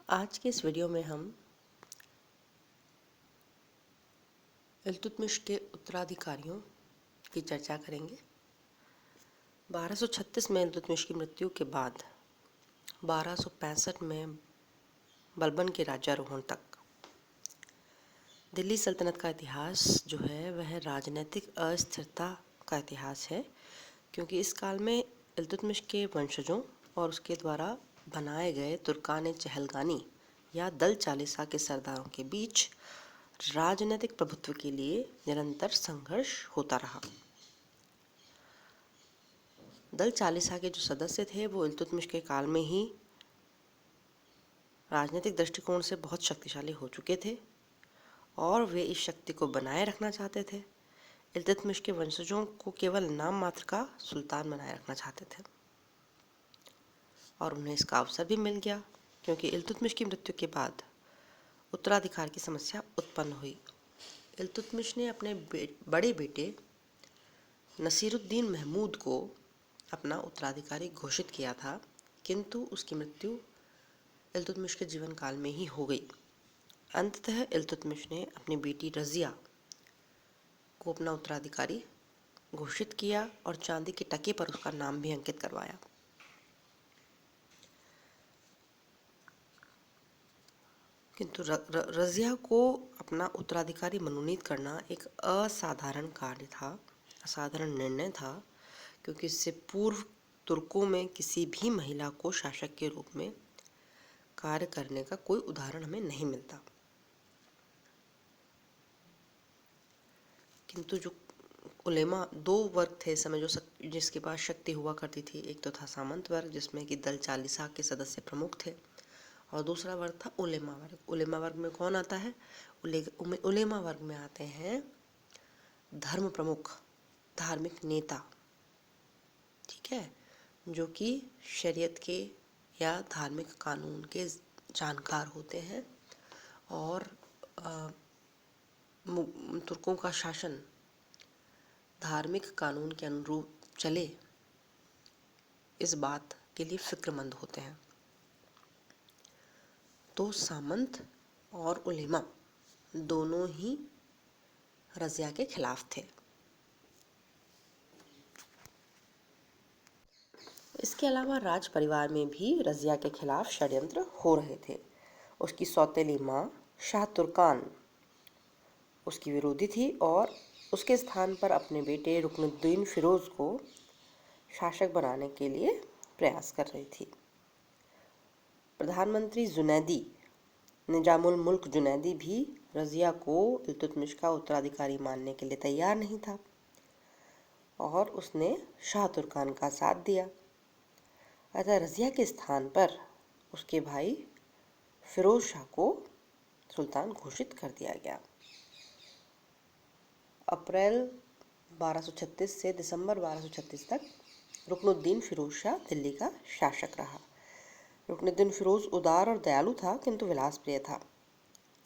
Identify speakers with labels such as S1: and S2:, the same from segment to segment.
S1: आज के इस वीडियो में हम इल्तुतमिश के उत्तराधिकारियों की चर्चा करेंगे। 1236 में इल्तुतमिश की मृत्यु के बाद 1265 में बलबन के राज्यारोहण तक दिल्ली सल्तनत का इतिहास जो है वह राजनीतिक अस्थिरता का इतिहास है, क्योंकि इस काल में इल्तुतमिश के वंशजों और उसके द्वारा बनाए गए तुर्कान चहलगानी या दल चालीसा के सरदारों के बीच राजनीतिक प्रभुत्व के लिए निरंतर संघर्ष होता रहा। दल चालीसा के जो सदस्य थे वो इल्तुतमिश के काल में ही राजनीतिक दृष्टिकोण से बहुत शक्तिशाली हो चुके थे और वे इस शक्ति को बनाए रखना चाहते थे। इल्तुतमिश के वंशजों को केवल नाम मात्र का सुल्तान बनाए रखना चाहते थे और उन्हें इसका अवसर भी मिल गया, क्योंकि इल्तुतमिश की मृत्यु के बाद उत्तराधिकार की समस्या उत्पन्न हुई। इल्तुतमिश ने अपने बड़े बेटे नसीरुद्दीन महमूद को अपना उत्तराधिकारी घोषित किया था, किंतु उसकी मृत्यु इल्तुतमिश के जीवन काल में ही हो गई। अंततः इल्तुतमिश ने अपनी बेटी रज़िया को अपना उत्तराधिकारी घोषित किया और चांदी के टके पर उसका नाम भी अंकित करवाया। किंतु रज़िया को अपना उत्तराधिकारी मनोनीत करना एक असाधारण कार्य था, असाधारण निर्णय था, क्योंकि इससे पूर्व तुर्कों में किसी भी महिला को शासक के रूप में कार्य करने का कोई उदाहरण हमें नहीं मिलता। किंतु जो उलेमा, दो वर्ग थे इस समय जो जिसके पास शक्ति हुआ करती थी। एक तो था सामंत वर्ग, जिसमें कि दल चालीसा के सदस्य प्रमुख थे, और दूसरा वर्ग था उलेमा वर्ग। उलेमा वर्ग में कौन आता है? उलेमा वर्ग में आते हैं धर्म प्रमुख, धार्मिक नेता, ठीक है, जो कि शरीयत के या धार्मिक कानून के जानकार होते हैं और तुर्कों का शासन धार्मिक कानून के अनुरूप चले, इस बात के लिए फिक्रमंद होते हैं। तो सामंत और उलेमा दोनों ही रज़िया के खिलाफ थे। इसके अलावा राज परिवार में भी रज़िया के खिलाफ षड्यंत्र हो रहे थे। उसकी सौतेली माँ शाह तुर्कान उसकी विरोधी थी और उसके स्थान पर अपने बेटे रुकनुद्दीन फिरोज को शासक बनाने के लिए प्रयास कर रही थी। प्रधानमंत्री जुनैदी, निजामुल मुल्क जुनैदी भी रज़िया को इल्तुतमिश का उत्तराधिकारी मानने के लिए तैयार नहीं था और उसने शाह तुर्कान का साथ दिया। अतः रज़िया के स्थान पर उसके भाई फिरोज शाह को सुल्तान घोषित कर दिया गया। अप्रैल 1236 से दिसंबर 1236 तक रुकनुद्दीन फिरोज शाह दिल्ली का शासक रहा। रुकनुद्दीन फिरोज उदार और दयालु था, किंतु विलास प्रिय था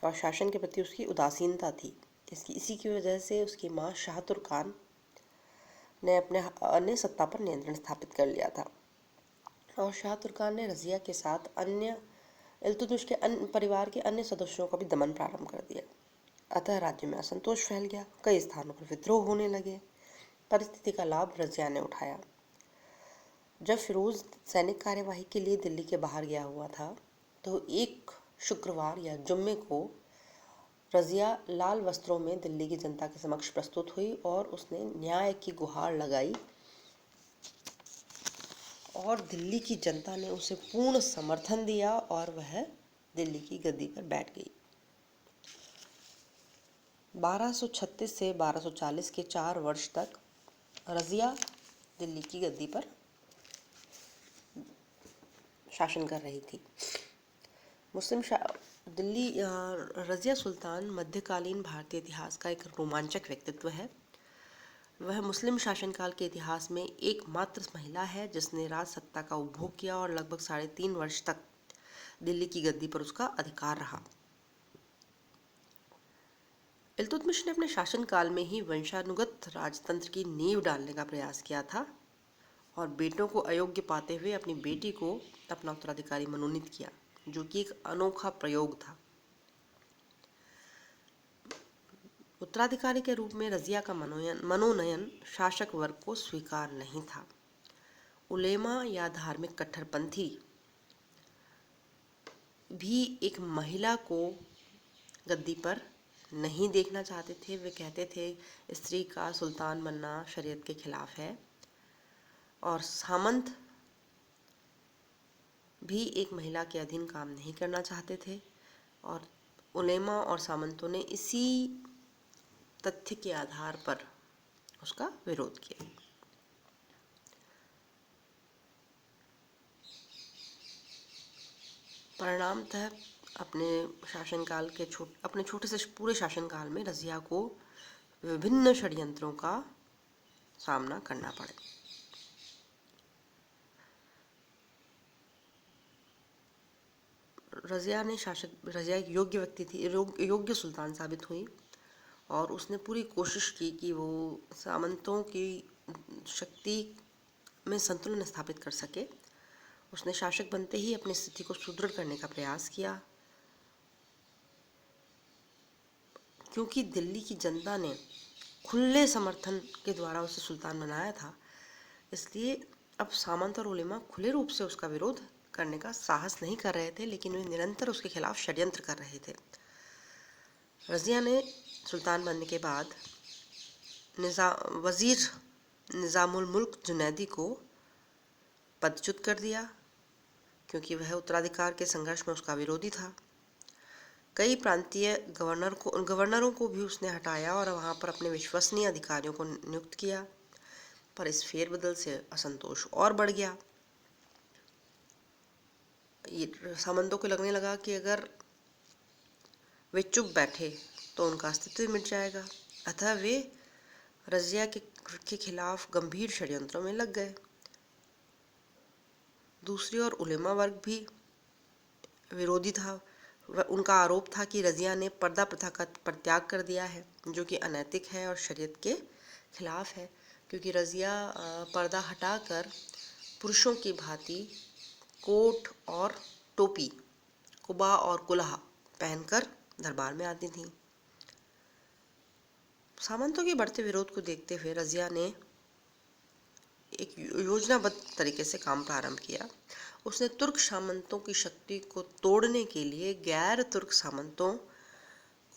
S1: और शासन के प्रति उसकी उदासीनता थी। इसी की वजह से उसकी माँ शाह तुर्कान ने अपने सत्ता पर नियंत्रण स्थापित कर लिया था और शाह तुर्कान ने रज़िया के साथ इल्तुतमिश के अन्य परिवार के अन्य सदस्यों का भी दमन प्रारंभ कर दिया। अतः राज्य में असंतोष फैल गया, कई स्थानों पर विद्रोह होने लगे। परिस्थिति का लाभ रज़िया ने उठाया। जब फिरोज सैनिक कार्यवाही के लिए दिल्ली के बाहर गया हुआ था, तो एक शुक्रवार या जुम्मे को रज़िया लाल वस्त्रों में दिल्ली की जनता के समक्ष प्रस्तुत हुई और उसने न्याय की गुहार लगाई और दिल्ली की जनता ने उसे पूर्ण समर्थन दिया और वह दिल्ली की गद्दी पर बैठ गई। 1236 से 1240 के 4 वर्ष तक रज़िया दिल्ली की गद्दी पर शासन कर रही थी। रज़िया सुल्तान मध्यकालीन भारतीय इतिहास का एक रोमांचक व्यक्तित्व है। वह मुस्लिम शासनकाल के इतिहास में एकमात्र महिला है जिसने राज सत्ता का उपभोग किया और लगभग 3.5 वर्ष तक दिल्ली की गद्दी पर उसका अधिकार रहा। इल्तुतमिश ने अपने शासनकाल में ही वंशानुगत राजतंत्र की नींव डालने का प्रयास किया था और बेटों को अयोग्य पाते हुए अपनी बेटी को अपना उत्तराधिकारी मनोनीत किया। जो कि एक अनोखा प्रयोग था। उत्तराधिकारी के रूप में रजिया का मनोनयन शासक वर्ग को स्वीकार नहीं था। उलेमा या धार्मिक कट्टरपंथी भी एक महिला को गद्दी पर नहीं देखना चाहते थे। वे कहते थे स्त्री का सुल्तान बनना शरीयत के खिलाफ है। और सामंत भी एक महिला के अधीन काम नहीं करना चाहते थे। और उलेमा और सामंतों ने इसी तथ्य के आधार पर उसका विरोध किया। परिणामतः अपने छोटे से पूरे शासनकाल में रजिया को विभिन्न षड्यंत्रों का सामना करना पड़ा। रजिया एक योग्य व्यक्ति थी, योग्य सुल्तान साबित हुई और उसने पूरी कोशिश की कि वो सामंतों की शक्ति में संतुलन स्थापित कर सके। उसने शासक बनते ही अपनी स्थिति को सुदृढ़ करने का प्रयास किया। क्योंकि दिल्ली की जनता ने खुले समर्थन के द्वारा उसे सुल्तान बनाया था, इसलिए अब सामंत और उलेमा खुले रूप से उसका विरोध करने का साहस नहीं कर रहे थे, लेकिन वे निरंतर उसके खिलाफ षड्यंत्र कर रहे थे। रजिया ने सुल्तान बनने के बाद वजीर निज़ामुल मुल्क जुनैदी को पदच्युत कर दिया, क्योंकि वह उत्तराधिकार के संघर्ष में उसका विरोधी था। कई प्रांतीय गवर्नरों को भी उसने हटाया और वहाँ पर अपने विश्वसनीय अधिकारियों को नियुक्त किया। पर इस फेरबदल से असंतोष और बढ़ गया। ये सामंतों को लगने लगा कि अगर वे चुप बैठे तो उनका अस्तित्व मिट जाएगा, अतः वे रजिया के खिलाफ गंभीर षड्यंत्रों में लग गए। दूसरी ओर उलेमा वर्ग भी विरोधी था। उनका आरोप था कि रजिया ने पर्दा प्रथा का परित्याग कर दिया है, जो कि अनैतिक है और शरीयत के खिलाफ है, क्योंकि रजिया पर्दा हटाकर पुरुषों की भांति कोट और टोपी, कुबा और कुल्हा पहनकर दरबार में आती थीं। सामंतों के बढ़ते विरोध को देखते हुए रजिया ने एक योजनाबद्ध तरीके से काम प्रारंभ किया। उसने तुर्क सामंतों की शक्ति को तोड़ने के लिए गैर तुर्क सामंतों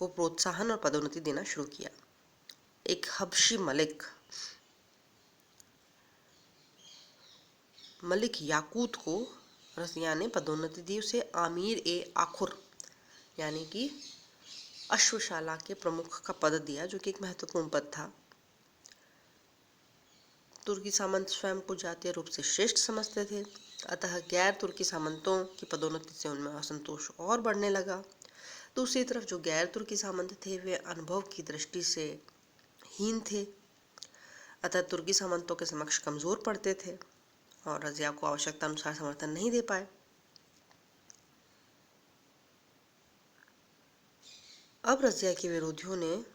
S1: को प्रोत्साहन और पदोन्नति देना शुरू किया। एक हबशी मलिक याकूत को रजिया ने पदोन्नति दी। उसे आमीर-ए-आखुर यानी कि अश्वशाला के प्रमुख का पद दिया, जो कि एक महत्वपूर्ण पद था। तुर्की सामंत स्वयं को जातीय रूप से श्रेष्ठ समझते थे, अतः गैर तुर्की सामंतों की पदोन्नति से उनमें असंतोष और बढ़ने लगा। दूसरी तरफ जो गैर तुर्की सामंत थे वे अनुभव की दृष्टि से हीन थे, अतः तुर्की सामंतों के समक्ष कमजोर पड़ते थे और रजिया को आवश्यकता अनुसार समर्थन नहीं दे पाए। अब रजिया के विरोधियों ने,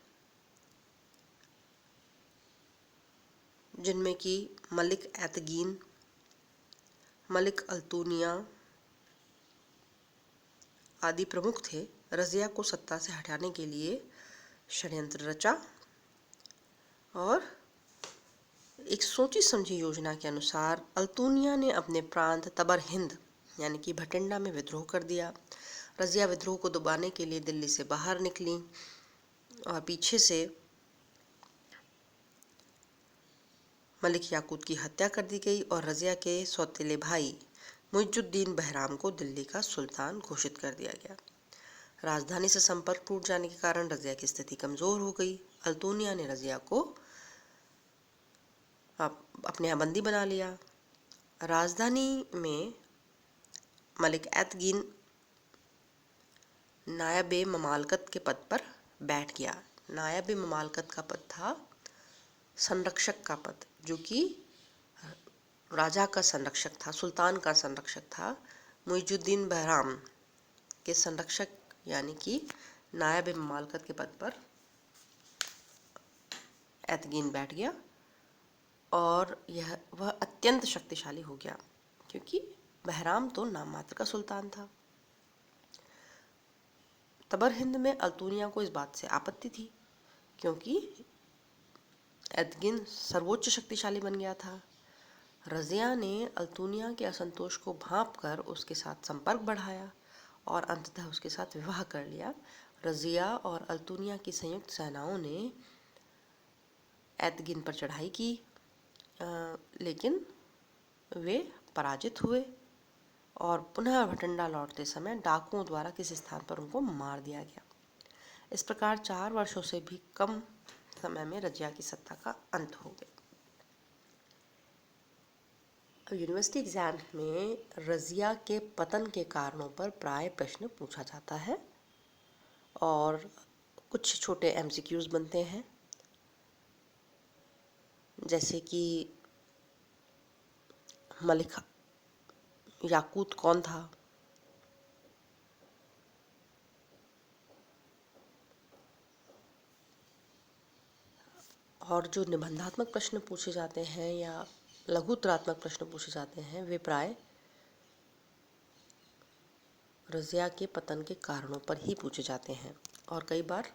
S1: जिनमें कि मलिक एतगीन, मलिक अल्तूनिया आदि प्रमुख थे, रजिया को सत्ता से हटाने के लिए षड्यंत्र रचा और एक सोची समझी योजना के अनुसार अल्तूनिया ने अपने प्रांत तबर हिंद यानी कि भटिंडा में विद्रोह कर दिया। रजिया विद्रोह को दबाने के लिए दिल्ली से बाहर निकली और पीछे से मलिक याकूत की हत्या कर दी गई और रजिया के सौतेले भाई मुइजुद्दीन बहराम को दिल्ली का सुल्तान घोषित कर दिया गया। राजधानी से संपर्क टूट जाने के कारण रजिया की स्थिति कमजोर हो गई। अल्तूनिया ने रजिया को अपने यहाँ बंदी बना लिया। राजधानी में मलिक एतगीन नायबे ममालकत के पद पर बैठ गया। नायबे ममालकत का पद था संरक्षक का पद, जो कि राजा का संरक्षक था, सुल्तान का संरक्षक था। मुइजुद्दीन बहराम के संरक्षक यानी कि नायब ममालकत के पद पर एतगीन बैठ गया और वह अत्यंत शक्तिशाली हो गया, क्योंकि बहराम तो नाम मात्र का सुल्तान था। तबर हिंद में अल्तुनिया को इस बात से आपत्ति थी, क्योंकि एदगिन सर्वोच्च शक्तिशाली बन गया था। रज़िया ने अल्तुनिया के असंतोष को भांपकर उसके साथ संपर्क बढ़ाया और अंततः उसके साथ विवाह कर लिया। रज़िया और अल्तुनिया की संयुक्त सेनाओं ने एदगिन पर चढ़ाई की, लेकिन वे पराजित हुए और पुनः भटिंडा लौटते समय डाकुओं द्वारा किसी स्थान पर उनको मार दिया गया। इस प्रकार 4 वर्षों से भी कम समय में रज़िया की सत्ता का अंत हो गया। यूनिवर्सिटी एग्जाम में रज़िया के पतन के कारणों पर प्राय प्रश्न पूछा जाता है और कुछ छोटे एमसीक्यूज बनते हैं, जैसे कि मलिक याकूत कौन था, और जो निबंधात्मक प्रश्न पूछे जाते हैं या लघुत्तरात्मक प्रश्न पूछे जाते हैं वे प्राय रज़िया के पतन के कारणों पर ही पूछे जाते हैं और कई बार